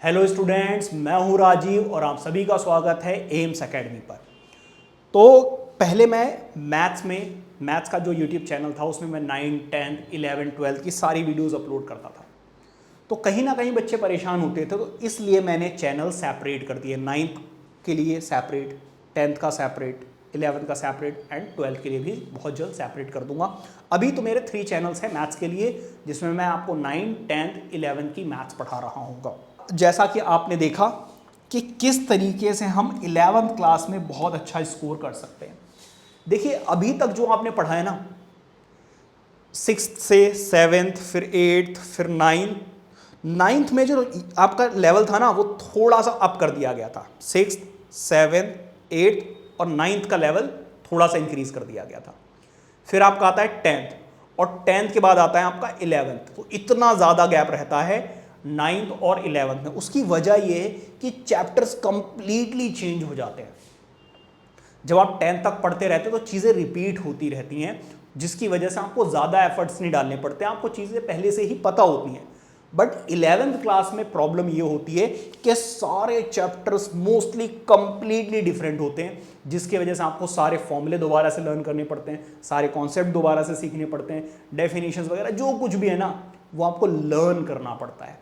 Hello students, मैं हूं राजीव और आप सभी का स्वागत है एम्स एकेडमी पर। तो पहले मैं मैथ्स का जो यूट्यूब चैनल था उसमें मैं 9, 10, 11, 12 की सारी वीडियोस अपलोड करता था। तो कहीं ना कहीं बच्चे परेशान होते थे, तो इसलिए मैंने चैनल सेपरेट कर दिए। 9th के लिए सेपरेट, 10th का सेपरेट, 11th का सेपरेट एंड 12th के लिए भी बहुत जल्द सेपरेट कर दूंगा। अभी तो मेरे 3 चैनल्स हैं मैथ्स के लिए, जिसमें मैं आपको 9, 10, 11 की मैथ्स पढ़ा रहा हूँ। जैसा कि आपने देखा कि किस तरीके से हम 11th क्लास में बहुत अच्छा स्कोर कर सकते हैं। देखिए, अभी तक जो आपने पढ़ा है ना, 6th से 7th, फिर 8th, फिर 9th में जो आपका लेवल था ना, वो थोड़ा सा अप कर दिया गया था। 6th, 7th, 8th और 9th का लेवल थोड़ा सा इंक्रीज कर दिया गया था। फिर आपका आता है 10th और 10th के बाद आता है आपका 11th। तो इतना ज़्यादा गैप रहता है 9th और 11th में। उसकी वजह यह है कि चैप्टर्स कंप्लीटली चेंज हो जाते हैं। जब आप 10th तक पढ़ते रहते हैं तो चीज़ें रिपीट होती रहती हैं, जिसकी वजह से आपको ज़्यादा एफर्ट्स नहीं डालने पड़ते, आपको चीज़ें पहले से ही पता होती हैं। बट 11th क्लास में प्रॉब्लम ये होती है कि सारे चैप्टर्स मोस्टली कंप्लीटली डिफरेंट होते हैं, जिसकी वजह से आपको सारे फॉर्मूले दोबारा से लर्न करने पड़ते हैं, सारे कॉन्सेप्ट दोबारा से सीखने पड़ते हैं, डेफिनेशंस वगैरह जो कुछ भी है ना, वो आपको लर्न करना पड़ता है।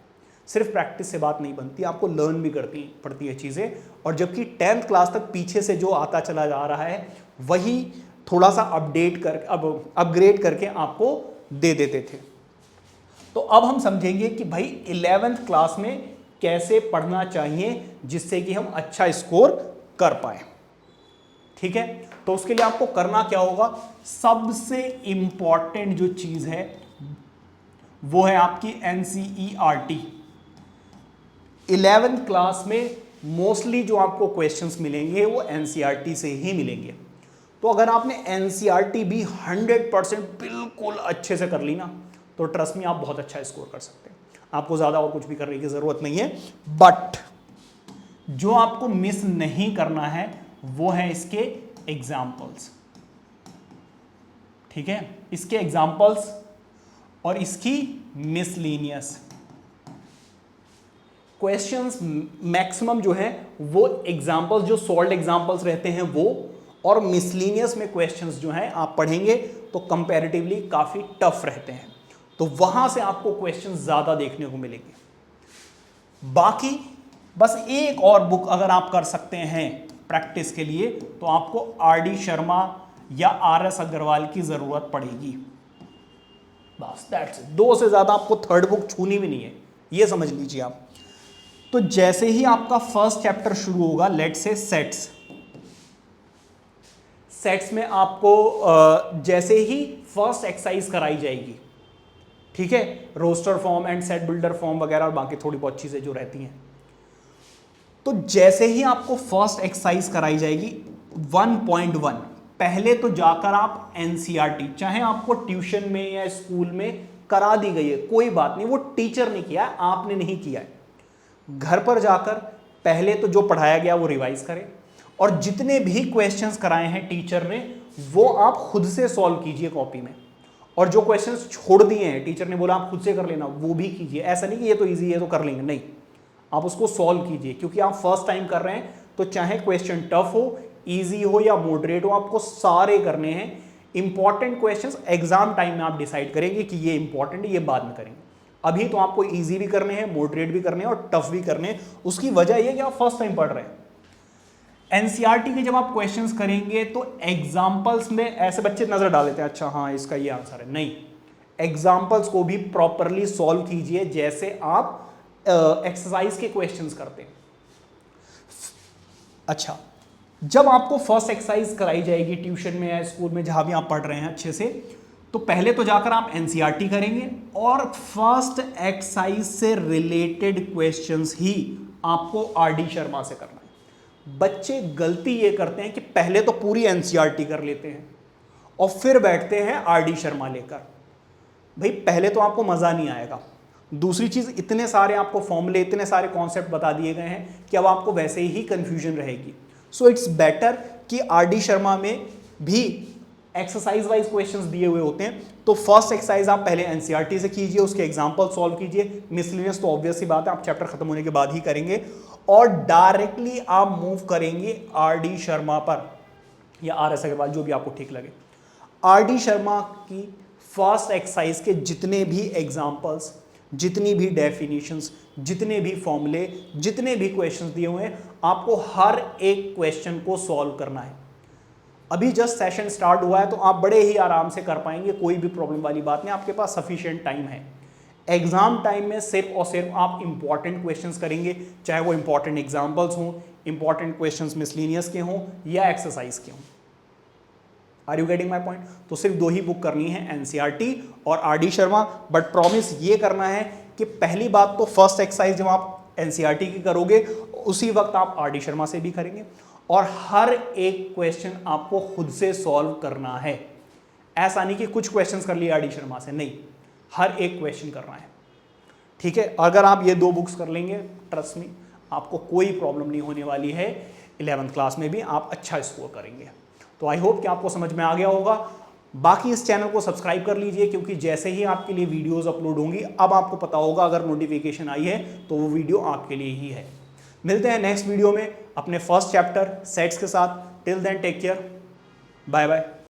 सिर्फ प्रैक्टिस से बात नहीं बनती, आपको लर्न भी करती पड़ती है चीज़ें। और जबकि 10th क्लास तक पीछे से जो आता चला जा रहा है वही थोड़ा सा अपग्रेड करके आपको दे देते थे। तो अब हम समझेंगे कि भाई 11th क्लास में कैसे पढ़ना चाहिए जिससे कि हम अच्छा स्कोर कर पाए। ठीक है, तो उसके लिए आपको करना क्या होगा, सबसे इंपॉर्टेंट जो चीज़ है वो है आपकी NCERT। 11th क्लास में मोस्टली जो आपको क्वेश्चंस मिलेंगे वो NCERT से ही मिलेंगे। तो अगर आपने NCERT भी 100% बिल्कुल अच्छे से कर ली ना, तो ट्रस्ट में आप बहुत अच्छा स्कोर कर सकते हैं। आपको ज़्यादा और कुछ भी करने की ज़रूरत नहीं है। बट जो आपको मिस नहीं करना है वो है इसके एग्जाम्पल्स। ठीक है, इसके एग्जाम्पल्स और इसकी मिसलीनियस क्वेश्चंस। मैक्सिमम जो है वो एग्जाम्पल्स, जो सॉल्व्ड एग्जाम्पल्स रहते हैं वो, और मिसलीनियस में क्वेश्चंस जो हैं आप पढ़ेंगे तो कंपैरेटिवली काफ़ी टफ रहते हैं। तो वहां से आपको क्वेश्चंस ज़्यादा देखने को मिलेंगे। बाकी बस एक और बुक अगर आप कर सकते हैं प्रैक्टिस के लिए, तो आपको RD शर्मा या RS अग्रवाल की ज़रूरत पड़ेगी। बस दैट्स इट। 2 से ज़्यादा आपको थर्ड बुक छूनी भी नहीं है, ये समझ लीजिए आप। तो जैसे ही आपका फर्स्ट चैप्टर शुरू होगा, लेट से सेट्स में आपको जैसे ही फर्स्ट एक्सरसाइज कराई जाएगी, ठीक है, roster form and set builder form वगैरह और बाकी थोड़ी बहुत चीजें जो रहती हैं, तो जैसे ही आपको फर्स्ट एक्सरसाइज कराई जाएगी 1.1, पहले तो जाकर आप NCERT, चाहे आपको ट्यूशन में या स्कूल में करा दी गई है, कोई बात नहीं, वो टीचर ने किया है, आपने नहीं किया है। घर पर जाकर पहले तो जो पढ़ाया गया वो रिवाइज करें, और जितने भी क्वेश्चंस कराए हैं टीचर ने वो आप खुद से सॉल्व कीजिए कॉपी में। और जो क्वेश्चंस छोड़ दिए हैं, टीचर ने बोला आप खुद से कर लेना, वो भी कीजिए। ऐसा नहीं कि ये तो इजी है तो कर लेंगे, नहीं, आप उसको सॉल्व कीजिए, क्योंकि आप फर्स्ट टाइम कर रहे हैं। तो चाहे क्वेश्चन टफ हो, ईजी हो या मॉडरेट हो, आपको सारे करने हैं। इंपॉर्टेंट क्वेश्चंस एग्जाम टाइम में आप डिसाइड करेंगे कि ये इंपॉर्टेंट है, ये बाद में करेंगे। अभी तो आपको इजी भी करने हैं, मॉडरेट भी करने हैं और टफ भी करने हैं। उसकी वजह यह कि आप फर्स्ट टाइम पढ़ रहे हैं। NCERT के जब आप क्वेश्चंस करेंगे तो एग्जाम्पल्स में ऐसे बच्चे नजर डाल लेते हैं, अच्छा हाँ इसका ये आंसर है, नहीं, एग्जाम्पल्स को भी प्रॉपरली सॉल्व कीजिए जैसे आप एक्सरसाइज के क्वेश्चंस करते हैं। अच्छा, जब आपको फर्स्ट एक्सरसाइज कराई जाएगी ट्यूशन में या स्कूल में, जहां भी आप पढ़ रहे हैं अच्छे से, तो पहले तो जाकर आप NCERT करेंगे और फर्स्ट एक्सरसाइज से रिलेटेड क्वेश्चंस ही आपको RD शर्मा से करना है। बच्चे गलती ये करते हैं कि पहले तो पूरी NCERT कर लेते हैं और फिर बैठते हैं RD शर्मा लेकर। भाई पहले तो आपको मजा नहीं आएगा, दूसरी चीज इतने सारे आपको फॉर्मूले, इतने सारे कॉन्सेप्ट बता दिए गए हैं कि अब आपको वैसे ही कंफ्यूजन रहेगी। सो इट्स बेटर कि RD शर्मा में भी एक्सरसाइज वाइज क्वेश्चंस दिए हुए होते हैं। तो फर्स्ट एक्सरसाइज आप पहले एनसीईआरटी से कीजिए, उसके एग्जांपल सॉल्व कीजिए। मिसलेनियस तो ऑब्वियस सी बात है, आप चैप्टर खत्म होने के बाद ही करेंगे, और डायरेक्टली आप मूव करेंगे आर.डी. शर्मा पर या आर.एस. अग्रवाल, जो भी आपको ठीक लगे। आर.डी. शर्मा की फर्स्ट एक्सरसाइज के जितने भी एग्जाम्पल्स, जितनी भी डेफिनेशंस, जितने भी फॉर्मूले, जितने भी क्वेश्चंस दिए हुए हैं, आपको हर एक क्वेश्चन को सॉल्व करना है। अभी जस्ट सेशन स्टार्ट हुआ है तो आप बड़े ही आराम से कर पाएंगे, कोई भी प्रॉब्लम वाली बात नहीं, आपके पास सफिशिएंट टाइम है। एग्जाम टाइम में सिर्फ और सिर्फ आप इंपॉर्टेंट क्वेश्चंस करेंगे, चाहे वो इंपॉर्टेंट एग्जाम्पल्स हों, इंपॉर्टेंट क्वेश्चंस मिसलेनियस के हों या एक्सरसाइज के हों। Are you getting my point? तो सिर्फ दो ही बुक करनी है, एनसीईआरटी और आर.डी. शर्मा। बट प्रॉमिस ये करना है कि पहली बात तो फर्स्ट एक्सरसाइज जब आप एनसीईआरटी की करोगे उसी वक्त आप आर.डी. शर्मा से भी करेंगे, और हर एक क्वेश्चन आपको खुद से सॉल्व करना है। ऐसा नहीं कि कुछ क्वेश्चंस कर लिए आर.डी. शर्मा से, नहीं, हर एक क्वेश्चन करना है। ठीक है, अगर आप ये दो बुक्स कर लेंगे, ट्रस्ट मी, आपको कोई प्रॉब्लम नहीं होने वाली है। 11th क्लास में भी आप अच्छा स्कोर करेंगे। तो आई होप कि आपको समझ में आ गया होगा। बाकी इस चैनल को सब्सक्राइब कर लीजिए, क्योंकि जैसे ही आपके लिए वीडियोस अपलोड होंगी, अब आपको पता होगा अगर नोटिफिकेशन आई है तो वो वीडियो आपके लिए ही है। मिलते हैं नेक्स्ट वीडियो में अपने फर्स्ट चैप्टर सेट्स के साथ। Till then take care, bye bye.